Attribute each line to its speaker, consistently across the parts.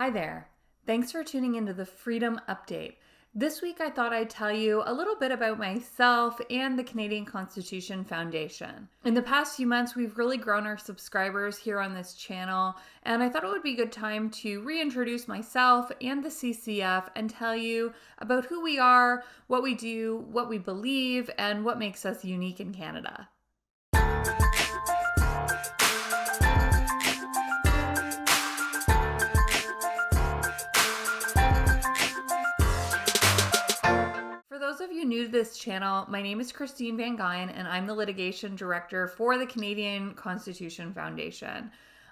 Speaker 1: Hi there. Thanks for tuning into the Freedom Update. This week I thought I'd tell you a little bit about myself and the Canadian Constitution Foundation. In the past few months, we've really grown our subscribers here on this channel, and I thought it would be a good time to reintroduce myself and the CCF and tell you about who we are, what we do, what we believe, and what makes us unique in Canada. For those of you new to this channel, my name is Christine Van Geyn and I'm the Litigation Director for the Canadian Constitution Foundation.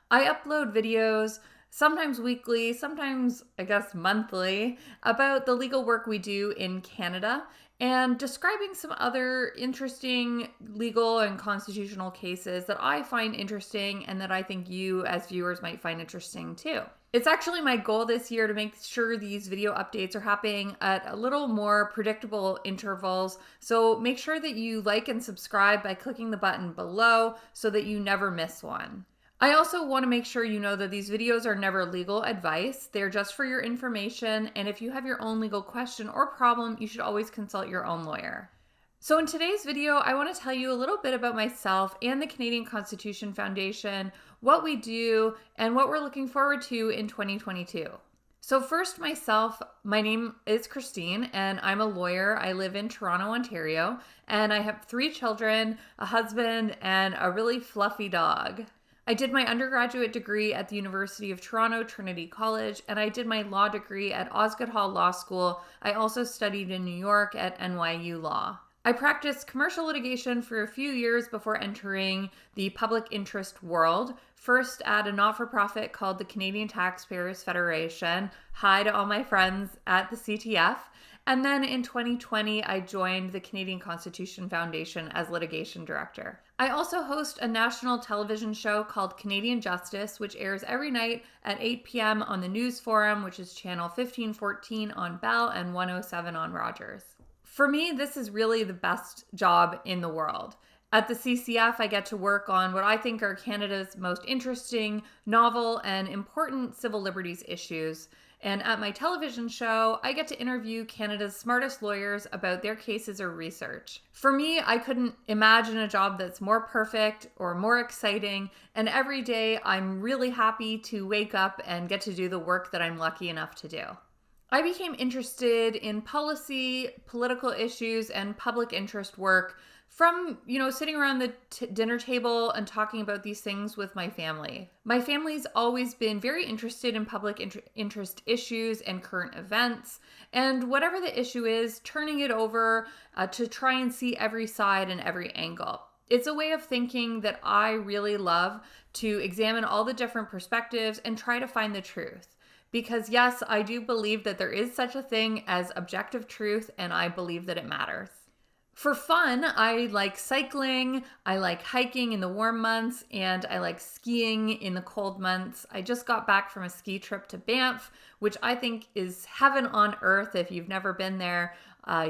Speaker 1: I upload videos, sometimes weekly, sometimes I guess monthly, about the legal work we do in Canada and describing some other interesting legal and constitutional cases that I find interesting and that I think you as viewers might find interesting too. It's actually my goal this year to make sure these video updates are happening at a little more predictable intervals. So make sure that you like and subscribe by clicking the button below so that you never miss one. I also want to make sure you know that these videos are never legal advice. They're just for your information. And if you have your own legal question or problem, you should always consult your own lawyer. So in today's video, I want to tell you a little bit about myself and the Canadian Constitution Foundation, what we do, and what we're looking forward to in 2022. So first, myself, my name is Christine, and I'm a lawyer. I live in Toronto, Ontario, and I have 3 children, a husband, and a really fluffy dog. I did my undergraduate degree at the University of Toronto, Trinity College, and I did my law degree at Osgoode Hall Law School. I also studied in New York at NYU Law. I practiced commercial litigation for a few years before entering the public interest world, first at a not-for-profit called the Canadian Taxpayers Federation. Hi to all my friends at the CTF. And then in 2020, I joined the Canadian Constitution Foundation as Litigation Director. I also host a national television show called Canadian Justice, which airs every night at 8 p.m. on the News Forum, which is channel 1514 on Bell and 107 on Rogers. For me, this is really the best job in the world. At the CCF, I get to work on what I think are Canada's most interesting, novel, and important civil liberties issues. And at my television show, I get to interview Canada's smartest lawyers about their cases or research. For me, I couldn't imagine a job that's more perfect or more exciting, and every day I'm really happy to wake up and get to do the work that I'm lucky enough to do. I became interested in policy, political issues, and public interest work from, sitting around the dinner table and talking about these things with my family. My family's always been very interested in public interest issues and current events, and whatever the issue is, turning it over to try and see every side and every angle. It's a way of thinking that I really love, to examine all the different perspectives and try to find the truth. Because yes, I do believe that there is such a thing as objective truth, and I believe that it matters. For fun, I like cycling, I like hiking in the warm months, and I like skiing in the cold months. I just got back from a ski trip to Banff, which I think is heaven on earth. If you've never been there,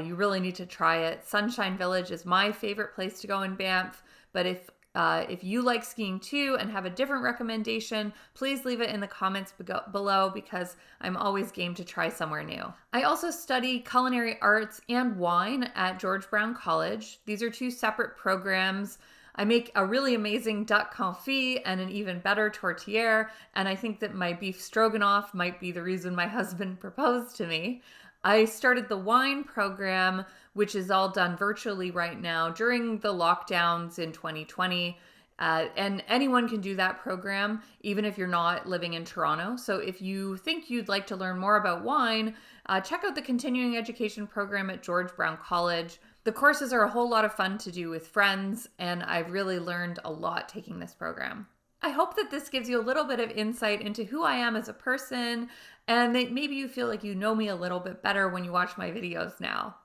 Speaker 1: you really need to try it. Sunshine Village is my favorite place to go in Banff, but if you like skiing too and have a different recommendation, please leave it in the comments below because I'm always game to try somewhere new. I also study culinary arts and wine at George Brown College. These are 2 separate programs. I make a really amazing duck confit and an even better tourtière, and I think that my beef stroganoff might be the reason my husband proposed to me. I started the wine program, which is all done virtually right now during the lockdowns in 2020. And anyone can do that program, even if you're not living in Toronto. So if you think you'd like to learn more about wine, check out the continuing education program at George Brown College. The courses are a whole lot of fun to do with friends, and I've really learned a lot taking this program. I hope that this gives you a little bit of insight into who I am as a person, and that maybe you feel like you know me a little bit better when you watch my videos now.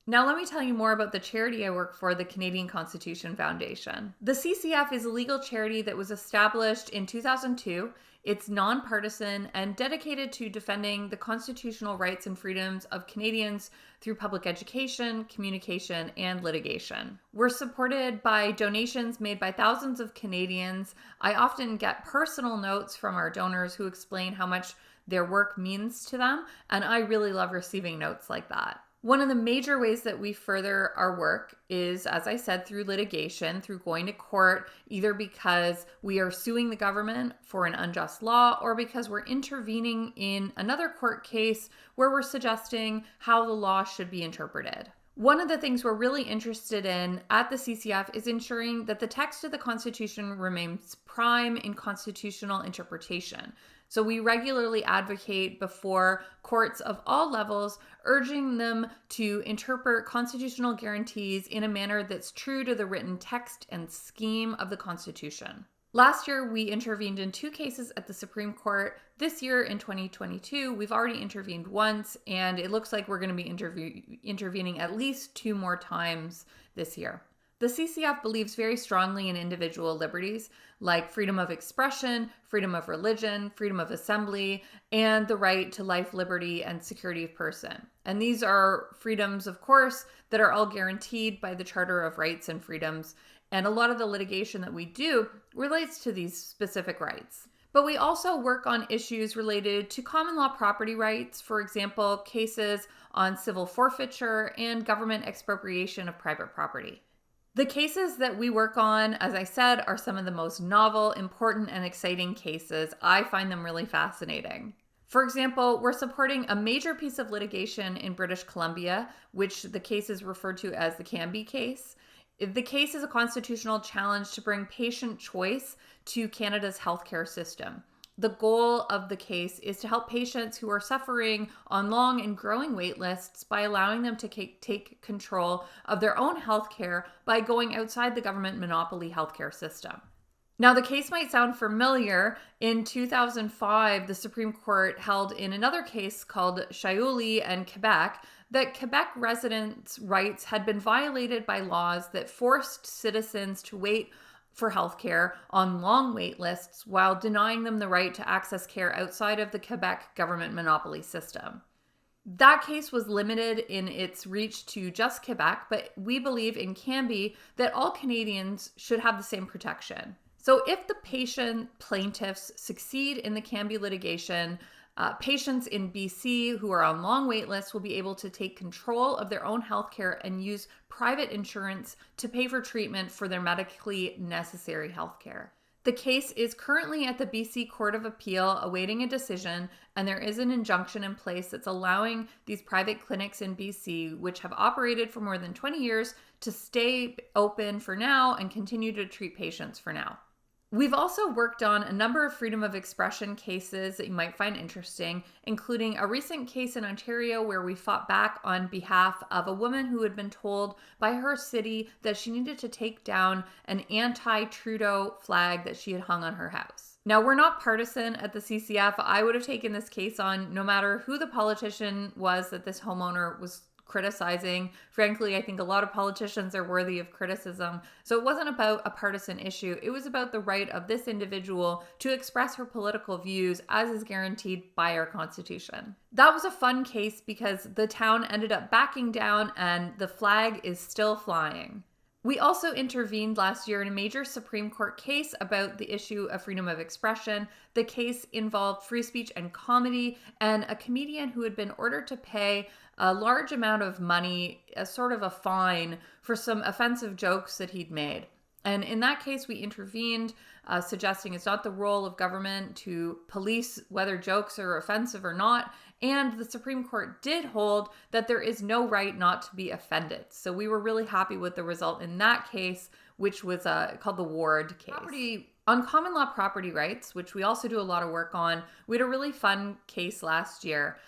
Speaker 1: Now let me tell you more about the charity I work for, the Canadian Constitution Foundation. The CCF is a legal charity that was established in 2002. It's nonpartisan and dedicated to defending the constitutional rights and freedoms of Canadians through public education, communication, and litigation. We're supported by donations made by thousands of Canadians. I often get personal notes from our donors who explain how much their work means to them, and I really love receiving notes like that. One of the major ways that we further our work is, as I said, through litigation, through going to court, either because we are suing the government for an unjust law or because we're intervening in another court case where we're suggesting how the law should be interpreted. One of the things we're really interested in at the CCF is ensuring that the text of the Constitution remains prime in constitutional interpretation. So we regularly advocate before courts of all levels, urging them to interpret constitutional guarantees in a manner that's true to the written text and scheme of the Constitution. Last year, we intervened in 2 cases at the Supreme Court. This year, in 2022, we've already intervened once, and it looks like we're going to be intervening at least 2 more times this year. The CCF believes very strongly in individual liberties like freedom of expression, freedom of religion, freedom of assembly, and the right to life, liberty, and security of person. And these are freedoms, of course, that are all guaranteed by the Charter of Rights and Freedoms. And a lot of the litigation that we do relates to these specific rights. But we also work on issues related to common law property rights, for example, cases on civil forfeiture and government expropriation of private property. The cases that we work on, as I said, are some of the most novel, important, and exciting cases. I find them really fascinating. For example, we're supporting a major piece of litigation in British Columbia, which the case is referred to as the Canby Case. The case is a constitutional challenge to bring patient choice to Canada's healthcare system. The goal of the case is to help patients who are suffering on long and growing wait lists by allowing them to take control of their own healthcare by going outside the government monopoly healthcare system. Now, the case might sound familiar. In 2005, the Supreme Court held in another case called Shaiuli and Quebec that Quebec residents' rights had been violated by laws that forced citizens to wait for healthcare on long wait lists while denying them the right to access care outside of the Quebec government monopoly system. That case was limited in its reach to just Quebec, but we believe in Canby that all Canadians should have the same protection. So if the patient plaintiffs succeed in the Canby litigation, patients in BC who are on long wait lists will be able to take control of their own healthcare and use private insurance to pay for treatment for their medically necessary healthcare. The case is currently at the BC Court of Appeal awaiting a decision, and there is an injunction in place that's allowing these private clinics in BC, which have operated for more than 20 years, to stay open for now and continue to treat patients for now. We've also worked on a number of freedom of expression cases that you might find interesting, including a recent case in Ontario where we fought back on behalf of a woman who had been told by her city that she needed to take down an anti-Trudeau flag that she had hung on her house. Now, we're not partisan at the CCF. I would have taken this case on no matter who the politician was that this homeowner was criticizing. Frankly, I think a lot of politicians are worthy of criticism. So it wasn't about a partisan issue. It was about the right of this individual to express her political views as is guaranteed by our Constitution. That was a fun case because the town ended up backing down and the flag is still flying. We also intervened last year in a major Supreme Court case about the issue of freedom of expression. The case involved free speech and comedy, and a comedian who had been ordered to pay a large amount of money, as sort of a fine, for some offensive jokes that he'd made. And in that case, we intervened, suggesting it's not the role of government to police whether jokes are offensive or not. And the Supreme Court did hold that there is no right not to be offended. So we were really happy with the result in that case, which was called the Ward case. On common law property rights, which we also do a lot of work on, we had a really fun case last year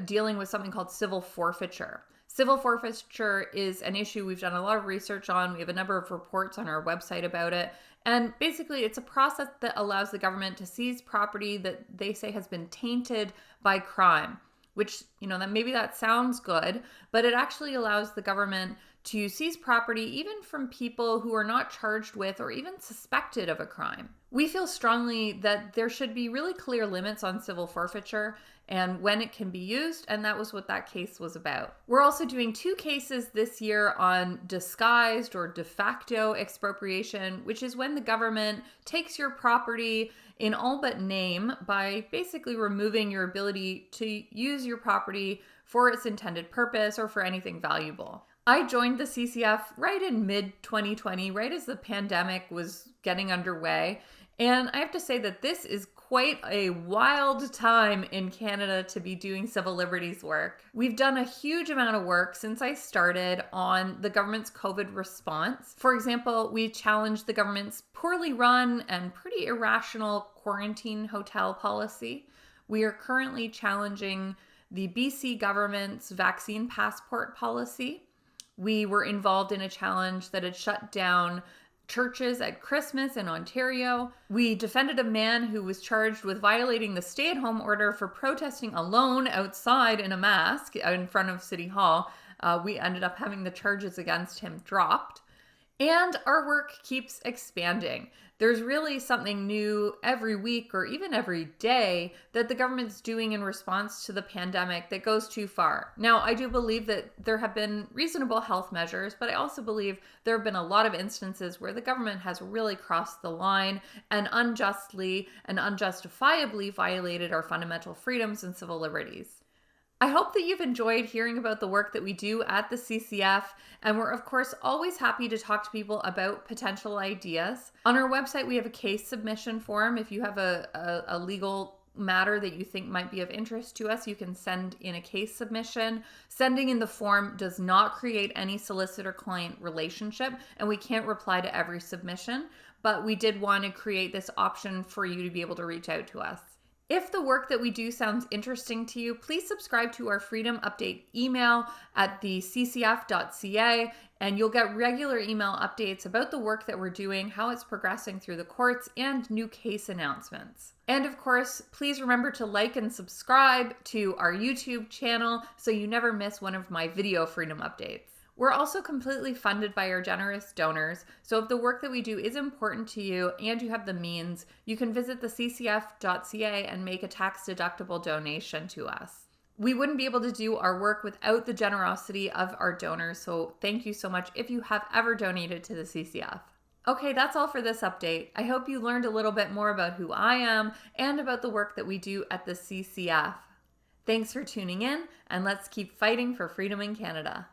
Speaker 1: dealing with something called civil forfeiture. Civil forfeiture is an issue we've done a lot of research on. We have a number of reports on our website about it. And basically, it's a process that allows the government to seize property that they say has been tainted by crime, which, that maybe that sounds good, but it actually allows the government to seize property even from people who are not charged with or even suspected of a crime. We feel strongly that there should be really clear limits on civil forfeiture and when it can be used, and that was what that case was about. We're also doing 2 cases this year on disguised or de facto expropriation, which is when the government takes your property in all but name by basically removing your ability to use your property for its intended purpose or for anything valuable. I joined the CCF right in mid-2020, right as the pandemic was getting underway. And I have to say that this is quite a wild time in Canada to be doing civil liberties work. We've done a huge amount of work since I started on the government's COVID response. For example, we challenged the government's poorly run and pretty irrational quarantine hotel policy. We are currently challenging the BC government's vaccine passport policy. We were involved in a challenge that had shut down churches at Christmas in Ontario. We defended a man who was charged with violating the stay-at-home order for protesting alone outside in a mask in front of City Hall. We ended up having the charges against him dropped. And our work keeps expanding. There's really something new every week or even every day that the government's doing in response to the pandemic that goes too far. Now, I do believe that there have been reasonable health measures, but I also believe there have been a lot of instances where the government has really crossed the line and unjustly and unjustifiably violated our fundamental freedoms and civil liberties. I hope that you've enjoyed hearing about the work that we do at the CCF, and we're of course always happy to talk to people about potential ideas. On our website, we have a case submission form. If you have a legal matter that you think might be of interest to us, you can send in a case submission. Sending in the form does not create any solicitor-client relationship, and we can't reply to every submission, but we did want to create this option for you to be able to reach out to us. If the work that we do sounds interesting to you, please subscribe to our Freedom Update email at theccf.ca, and you'll get regular email updates about the work that we're doing, how it's progressing through the courts, and new case announcements. And of course, please remember to like and subscribe to our YouTube channel so you never miss one of my video freedom updates. We're also completely funded by our generous donors, so if the work that we do is important to you and you have the means, you can visit theccf.ca and make a tax-deductible donation to us. We wouldn't be able to do our work without the generosity of our donors, so thank you so much if you have ever donated to the CCF. Okay, that's all for this update. I hope you learned a little bit more about who I am and about the work that we do at the CCF. Thanks for tuning in, and let's keep fighting for freedom in Canada.